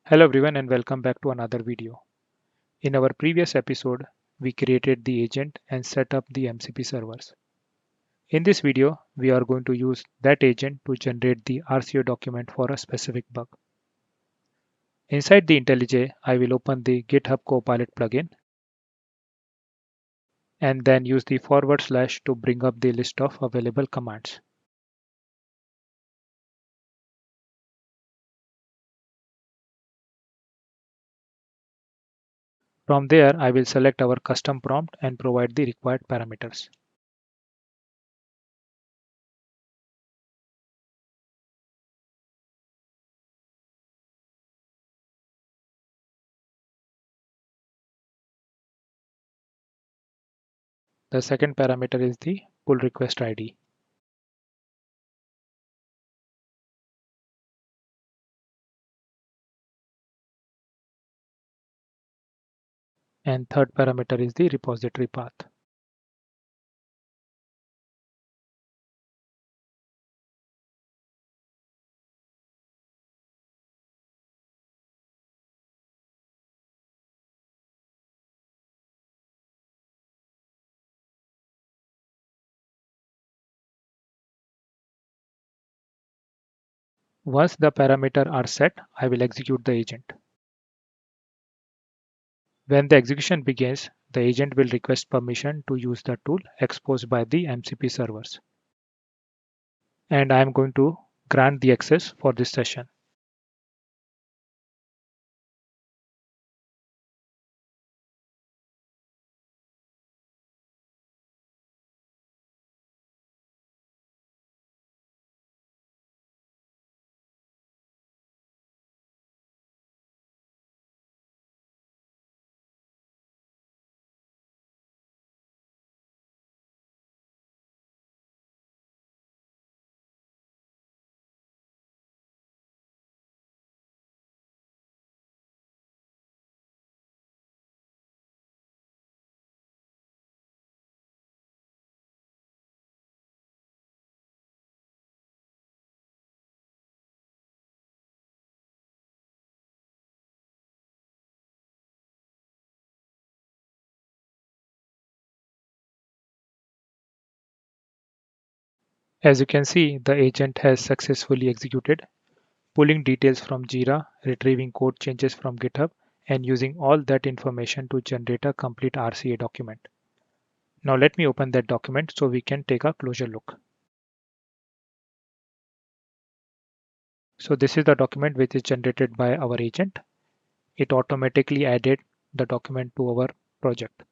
Hello everyone and welcome back to another video. In our previous episode, we created the agent and set up the MCP servers. In this video, we are going to use that agent to generate the RCA document for a specific bug. Inside the IntelliJ, I will open the GitHub Copilot plugin and then use the / to bring up the list of available commands. From there, I will select our custom prompt and provide the required parameters. The second parameter is the pull request ID. And third parameter is the repository path. Once the parameters are set, I will execute the agent. When the execution begins, the agent will request permission to use the tool exposed by the MCP servers. And I am going to grant the access for this session. As you can see, the agent has successfully executed, pulling details from JIRA, retrieving code changes from GitHub, and using all that information to generate a complete RCA document. Now let me open that document so we can take a closer look. So this is the document which is generated by our agent. It automatically added the document to our project.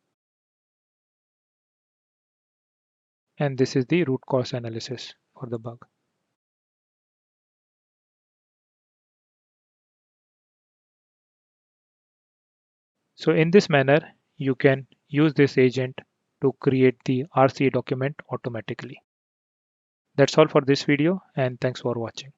And this is the root cause analysis for the bug. So in this manner, you can use this agent to create the RCA document automatically. That's all for this video and thanks for watching.